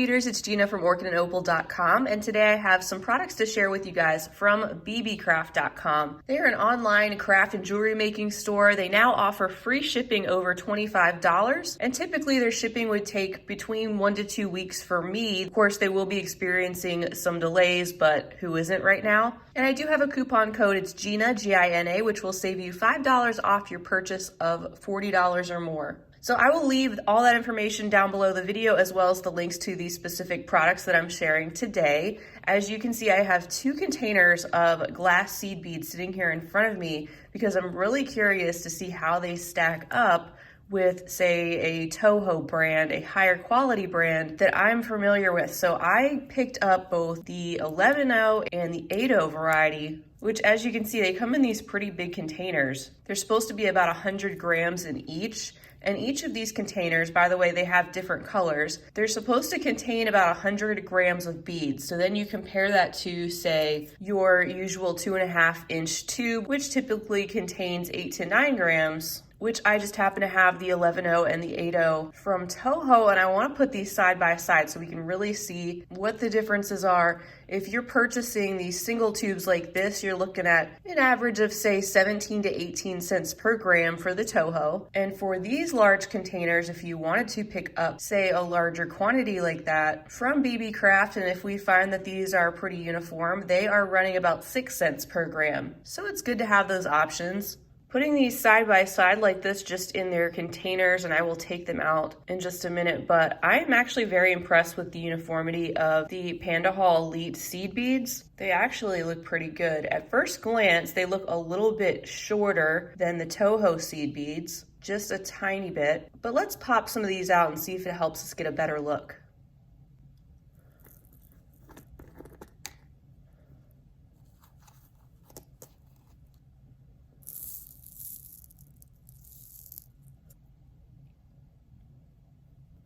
beaders, it's Gina from orchidandopal.com, and today I have some products to share with you guys from Beebeecraft.com. They are an online craft and jewelry making store. They now offer free shipping over $25, and typically their shipping would take between 1 to 2 weeks for me. Of course, they will be experiencing some delays, but who isn't right now? And I do have a coupon code, it's Gina, G-I-N-A, which will save you $5 off your purchase of $40 or more. So I will leave all that information down below the video, as well as the links to these specific products that I'm sharing today. As you can see, I have 2 containers of glass seed beads sitting here in front of me because I'm really curious to see how they stack up with, say, a Toho brand, a higher quality brand that I'm familiar with. So I picked up both the 11-0 and the 8-0 variety, which, as you can see, they come in these pretty big containers. They're supposed to be about 100 grams in each. And each of these containers, by the way, they have different colors. They're supposed to contain about 100 grams of beads. So then you compare that to, say, your usual 2.5-inch tube, which typically contains 8 to 9 grams, which I just happen to have the 11-0 and the 8-0 from Toho, and I want to put these side by side so we can really see what the differences are. If you're purchasing these single tubes like this, you're looking at an average of, say, 17 to 18 cents per gram for the Toho. And for these large containers, if you wanted to pick up, say, a larger quantity like that from Beebeecraft, and if we find that these are pretty uniform, they are running about 6 cents per gram. So it's good to have those options. Putting these side by side like this just in their containers, and I will take them out in just a minute, but I'm actually very impressed with the uniformity of the Panda Elite seed beads. They actually look pretty good. At first glance, they look a little bit shorter than the Toho seed beads, just a tiny bit. But let's pop some of these out and see if it helps us get a better look.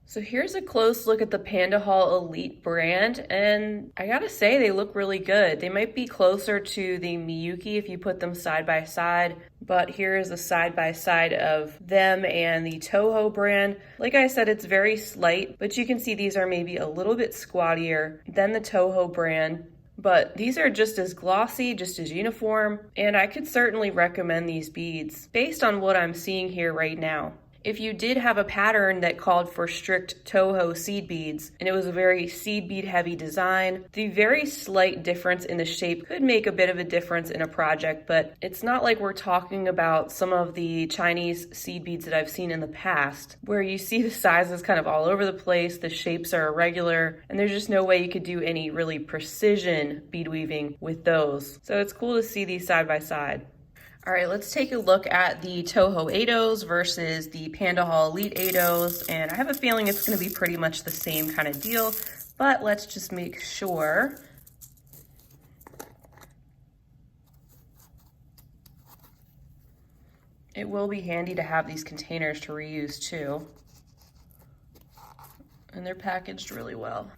So here's a close look at the Panda Elite brand, and I gotta say they look really good. They might be closer to the Miyuki if you put them side by side, but here is a side by side of them and the Toho brand. Like I said, it's very slight, but you can see these are maybe a little bit squattier than the Toho brand. But these are just as glossy, just as uniform, and I could certainly recommend these beads based on what I'm seeing here right now. If you did have a pattern that called for strict Toho seed beads, and it was a very seed bead heavy design, the very slight difference in the shape could make a bit of a difference in a project, but it's not like we're talking about some of the Chinese seed beads that I've seen in the past, where you see the sizes kind of all over the place, the shapes are irregular, and there's just no way you could do any really precision bead weaving with those. So it's cool to see these side by side. All right, let's take a look at the Toho 8-0s versus the Panda Elite 8-0s, and I have a feeling it's going to be pretty much the same kind of deal, but let's just make sure. It will be handy to have these containers to reuse too, and they're packaged really well.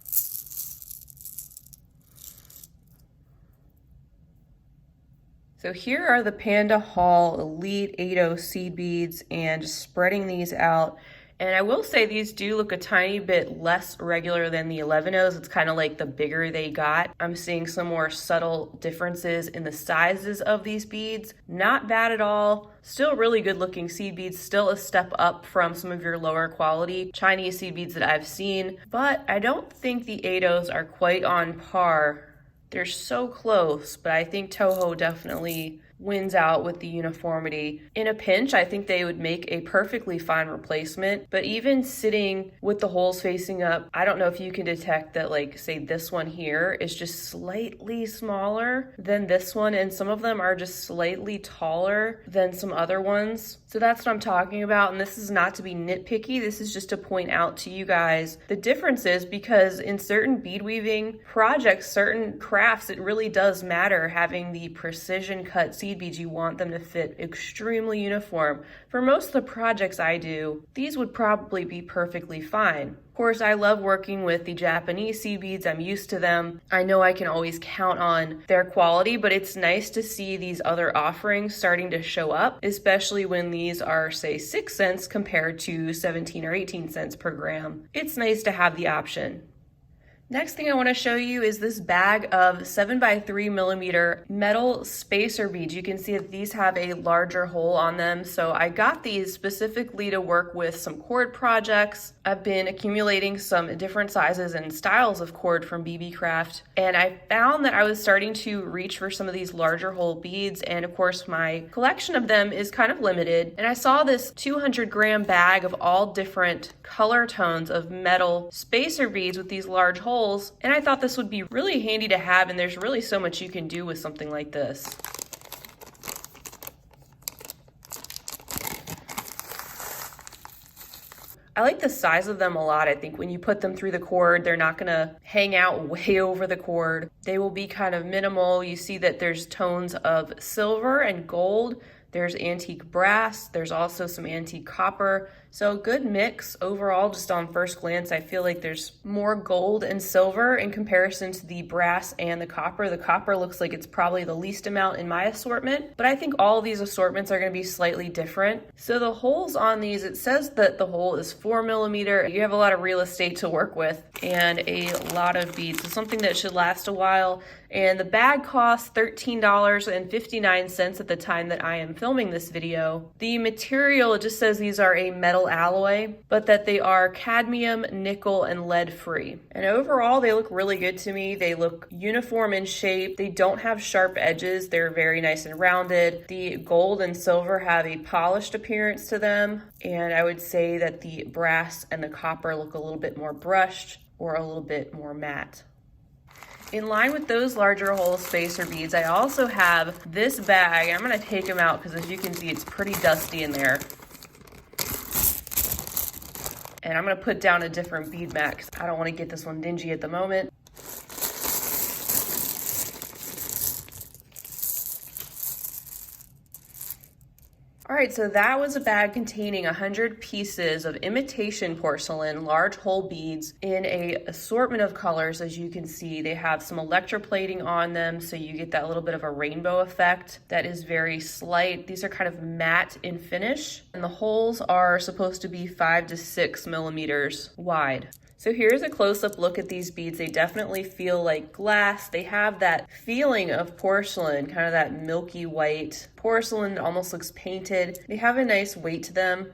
So here are the Panda Elite 8-0 seed beads, and just spreading these out. And I will say these do look a tiny bit less regular than the 11-0s. It's kind of like the bigger they got. I'm seeing some more subtle differences in the sizes of these beads. Not bad at all. Still really good looking seed beads, still a step up from some of your lower quality Chinese seed beads that I've seen. But I don't think the 8-0s are quite on par. They're so close, but I think Toho definitely wins out with the uniformity. In a pinch, I think they would make a perfectly fine replacement, but even sitting with the holes facing up, I don't know if you can detect that, like, say this one here is just slightly smaller than this one, and some of them are just slightly taller than some other ones. So that's what I'm talking about, and this is not to be nitpicky, this is just to point out to you guys the differences, because in certain bead weaving projects, certain crafts, it really does matter having the precision cut seed beads. You want them to fit extremely uniform. For most of the projects I do, these would probably be perfectly fine. Of course, I love working with the Japanese seed beads. I'm used to them. I know I can always count on their quality, but it's nice to see these other offerings starting to show up, especially when these are, say, 6 cents compared to 17 or 18 cents per gram. It's nice to have the option. Next thing I want to show you is this bag of 7x3mm metal spacer beads. You can see that these have a larger hole on them. So I got these specifically to work with some cord projects. I've been accumulating some different sizes and styles of cord from Beebeecraft, and I found that I was starting to reach for some of these larger hole beads, and of course my collection of them is kind of limited. And I saw this 200-gram bag of all different color tones of metal spacer beads with these large holes. And I thought this would be really handy to have, and there's really so much you can do with something like this. I like the size of them a lot. I think when you put them through the cord, they're not gonna hang out way over the cord. They will be kind of minimal. You see that there's tones of silver and gold. There's antique brass. There's also some antique copper. So good mix overall. Just on first glance, I feel like there's more gold and silver in comparison to the brass and the copper. The copper looks like it's probably the least amount in my assortment, but I think all of these assortments are going to be slightly different. So the holes on these, it says that the hole is 4mm. You have a lot of real estate to work with and a lot of beads. So something that should last a while. And the bag costs $13.59 at the time that I am filming this video. The material, it just says these are a metal alloy, but that they are cadmium, nickel, and lead free. And overall, they look really good to me. They look uniform in shape. They don't have sharp edges. They're very nice and rounded. The gold and silver have a polished appearance to them. And I would say that the brass and the copper look a little bit more brushed or a little bit more matte. In line with those larger hole spacer beads, I also have this bag. I'm gonna take them out because as you can see, it's pretty dusty in there. And I'm gonna put down a different bead mat because I don't wanna get this one dingy at the moment. All right, so that was a bag containing 100 pieces of imitation porcelain, large hole beads in a assortment of colors. As you can see, they have some electroplating on them, so you get that little bit of a rainbow effect that is very slight. These are kind of matte in finish, and the holes are supposed to be 5 to 6mm wide. So here's a close-up look at these beads. They definitely feel like glass. They have that feeling of porcelain, kind of that milky white porcelain, almost looks painted. They have a nice weight to them.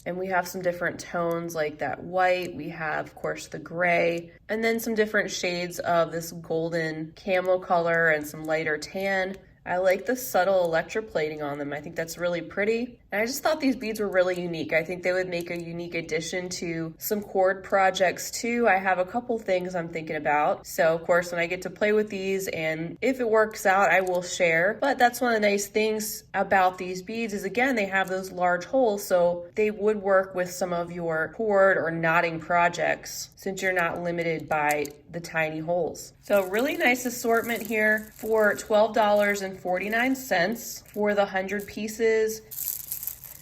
And we have some different tones like that white. We have, of course, the gray, and then some different shades of this golden camel color and some lighter tan. I like the subtle electroplating on them. I think that's really pretty. And I just thought these beads were really unique. I think they would make a unique addition to some cord projects too. I have a couple things I'm thinking about. So of course, when I get to play with these and if it works out, I will share. But that's one of the nice things about these beads is again, they have those large holes. So they would work with some of your cord or knotting projects since you're not limited by the tiny holes. So really nice assortment here for $12.49 for the 100 pieces.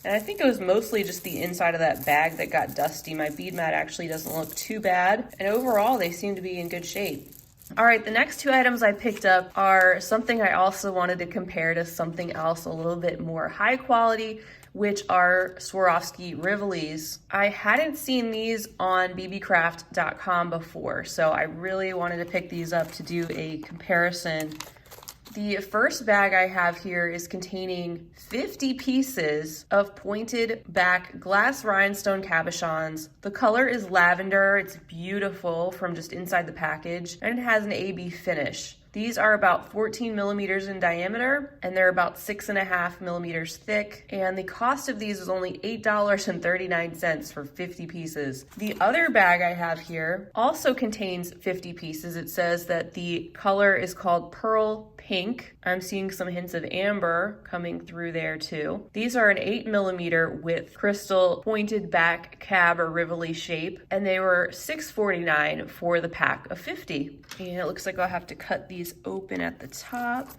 And I think it was mostly just the inside of that bag that got dusty. My bead mat actually doesn't look too bad. And overall, they seem to be in good shape. All right, the next two items I picked up are something I also wanted to compare to something else a little bit more high quality, which are Swarovski Rivolis. I hadn't seen these on Beebeecraft.com before, so I really wanted to pick these up to do a comparison. The first bag I have here is containing 50 pieces of pointed back glass rhinestone cabochons. The color is lavender. It's beautiful from just inside the package, and it has an AB finish. These are about 14mm in diameter, and they're about 6.5mm thick, and the cost of these is only $8.39 for 50 pieces. The other bag I have here also contains 50 pieces. It says that the color is called Pearl Pink. I'm seeing some hints of amber coming through there too. These are an 8mm with crystal pointed back cab or Rivoli shape, and they were $6.49 for the pack of 50. And it looks like I'll have to cut these open at the top.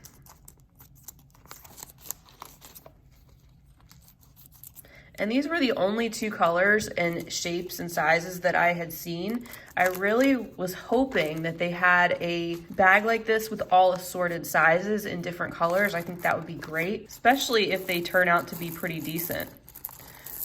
And these were the only two colors and shapes and sizes that I had seen. I really was hoping that they had a bag like this with all assorted sizes in different colors. I think that would be great, especially if they turn out to be pretty decent.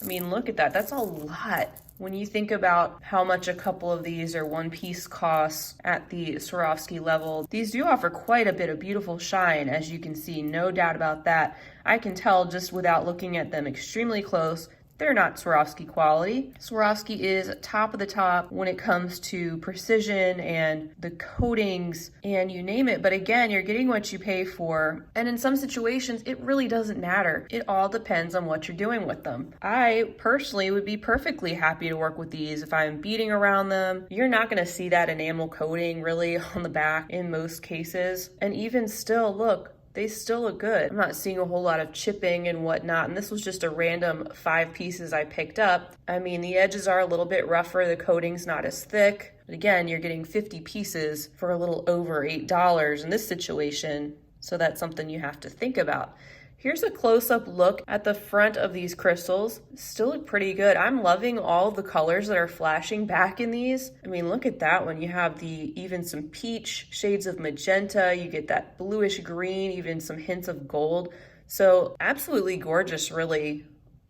I mean, look at that. That's a lot. When you think about how much a couple of these or one piece costs at the Swarovski level, these do offer quite a bit of beautiful shine, as you can see, no doubt about that. I can tell just without looking at them extremely close, they're not Swarovski quality. Swarovski is top of the top when it comes to precision and the coatings and you name it. But again, you're getting what you pay for. And in some situations, it really doesn't matter. It all depends on what you're doing with them. I personally would be perfectly happy to work with these if I'm beading around them. You're not going to see that enamel coating really on the back in most cases. And even still, look, they still look good. I'm not seeing a whole lot of chipping and whatnot, and this was just a random 5 pieces I picked up. I mean, the edges are a little bit rougher, the coating's not as thick, but again, you're getting 50 pieces for a little over $8 in this situation, so that's something you have to think about. Here's a close-up look at the front of these crystals. Still look pretty good. I'm loving all the colors that are flashing back in these. I mean, look at that one. You have even some peach, shades of magenta. You get that bluish green, even some hints of gold. So absolutely gorgeous, really.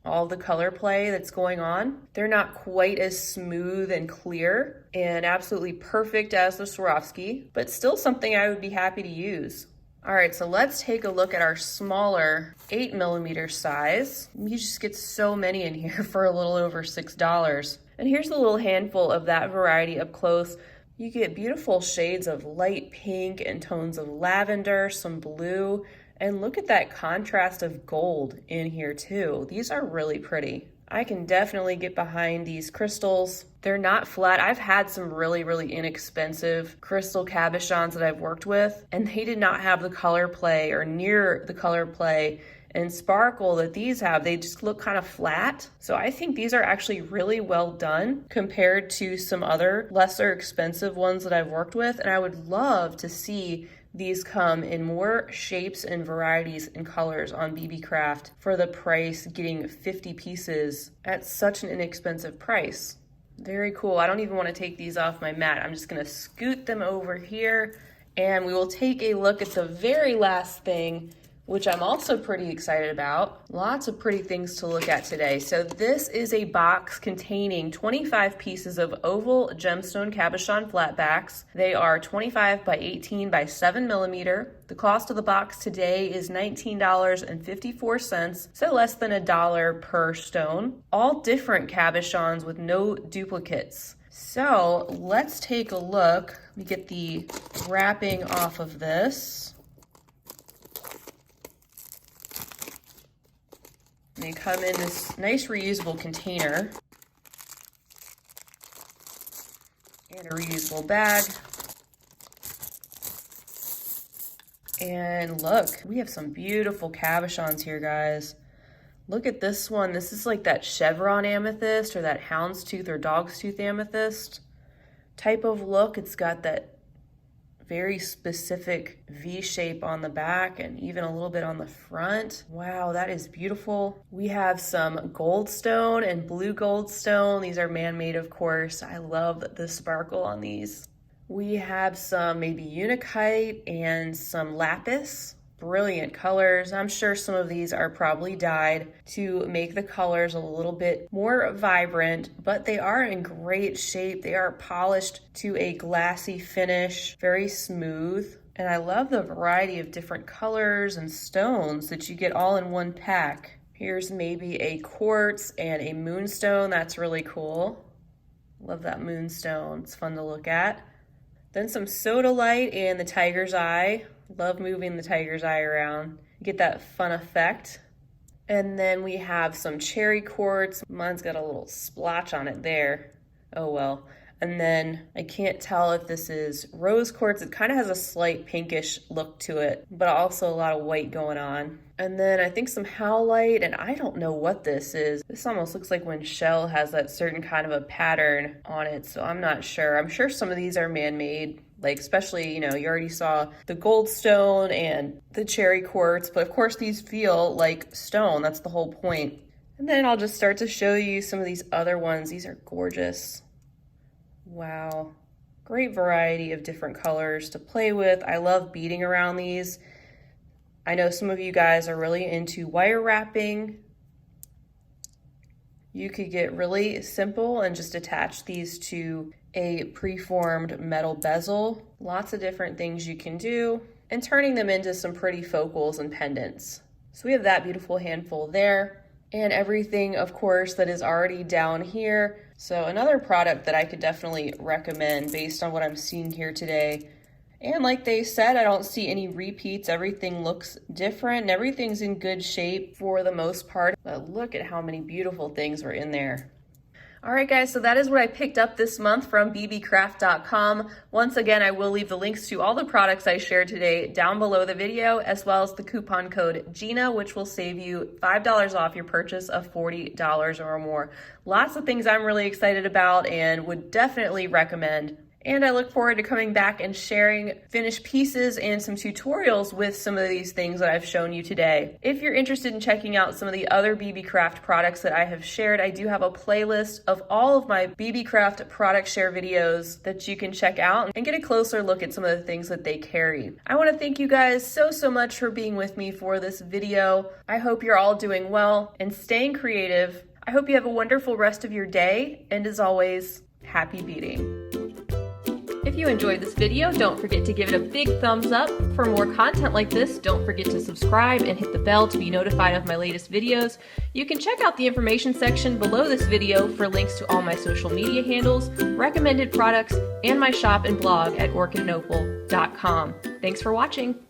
All the color play that's going on. They're not quite as smooth and clear and absolutely perfect as the Swarovski, but still something I would be happy to use. All right, so let's take a look at our smaller 8mm size. You just get so many in here for a little over $6. And here's a little handful of that variety up close. You get beautiful shades of light pink and tones of lavender, some blue, and look at that contrast of gold in here too. These are really pretty. I can definitely get behind these crystals. They're not flat. I've had some really, really inexpensive crystal cabochons that I've worked with, and they did not have the color play or near the color play and sparkle that these have. They just look kind of flat. So I think these are actually really well done compared to some other lesser expensive ones that I've worked with, and I would love to see these come in more shapes and varieties and colors on Beebeecraft for the price, getting 50 pieces at such an inexpensive price. Very cool. I don't even want to take these off my mat. I'm just going to scoot them over here and we will take a look at the very last thing, which I'm also pretty excited about. Lots of pretty things to look at today. So this is a box containing 25 pieces of oval gemstone cabochon flatbacks. They are 25 by 18 by 7mm. The cost of the box today is $19.54, so less than $1 per stone. All different cabochons with no duplicates. So let's take a look. Let me get the wrapping off of this. They come in this nice reusable container and a reusable bag. And look, we have some beautiful cabochons here, guys. Look at this one. This is like that chevron amethyst or that houndstooth or dogstooth amethyst type of look. It's got that very specific V shape on the back and even a little bit on the front. Wow, that is beautiful. We have some goldstone and blue goldstone. These are man-made, of course. I love the sparkle on these. We have some maybe unakite and some lapis. Brilliant colors. I'm sure some of these are probably dyed to make the colors a little bit more vibrant, but they are in great shape. They are polished to a glassy finish, very smooth. And I love the variety of different colors and stones that you get all in one pack. Here's maybe a quartz and a moonstone. That's really cool. Love that moonstone. It's fun to look at. Then some sodalite and the tiger's eye. Love moving the tiger's eye around. Get that fun effect. And then we have some cherry quartz. Mine's got a little splotch on it there. Oh well. And then I can't tell if this is rose quartz. It kind of has a slight pinkish look to it, but also a lot of white going on. And then I think some howlite, and I don't know what this is. This almost looks like when shell has that certain kind of a pattern on it, so I'm not sure. I'm sure some of these are man-made, like especially, you know, you already saw the goldstone and the cherry quartz, but of course these feel like stone. That's the whole point. And then I'll just start to show you some of these other ones. These are gorgeous. Wow. Great variety of different colors to play with. I love beading around these. I know some of you guys are really into wire wrapping. You could get really simple and just attach these to a preformed metal bezel. Lots of different things you can do, and turning them into some pretty focals and pendants. So we have that beautiful handful there, and everything, of course, that is already down here. So another product that I could definitely recommend based on what I'm seeing here today. And like they said, I don't see any repeats. Everything looks different and everything's in good shape for the most part. But look at how many beautiful things are in there. All right, guys, so that is what I picked up this month from Beebeecraft.com. Once again, I will leave the links to all the products I shared today down below the video, as well as the coupon code GINA, which will save you $5 off your purchase of $40 or more. Lots of things I'm really excited about and would definitely recommend. And I look forward to coming back and sharing finished pieces and some tutorials with some of these things that I've shown you today. If you're interested in checking out some of the other Beebeecraft products that I have shared, I do have a playlist of all of my Beebeecraft product share videos that you can check out and get a closer look at some of the things that they carry. I want to thank you guys so much for being with me for this video. I hope you're all doing well and staying creative. I hope you have a wonderful rest of your day, and as always, happy beading. If you enjoyed this video, don't forget to give it a big thumbs up. For more content like this, don't forget to subscribe and hit the bell to be notified of my latest videos. You can check out the information section below this video for links to all my social media handles, recommended products, and my shop and blog at orchidandopal.com. Thanks for watching.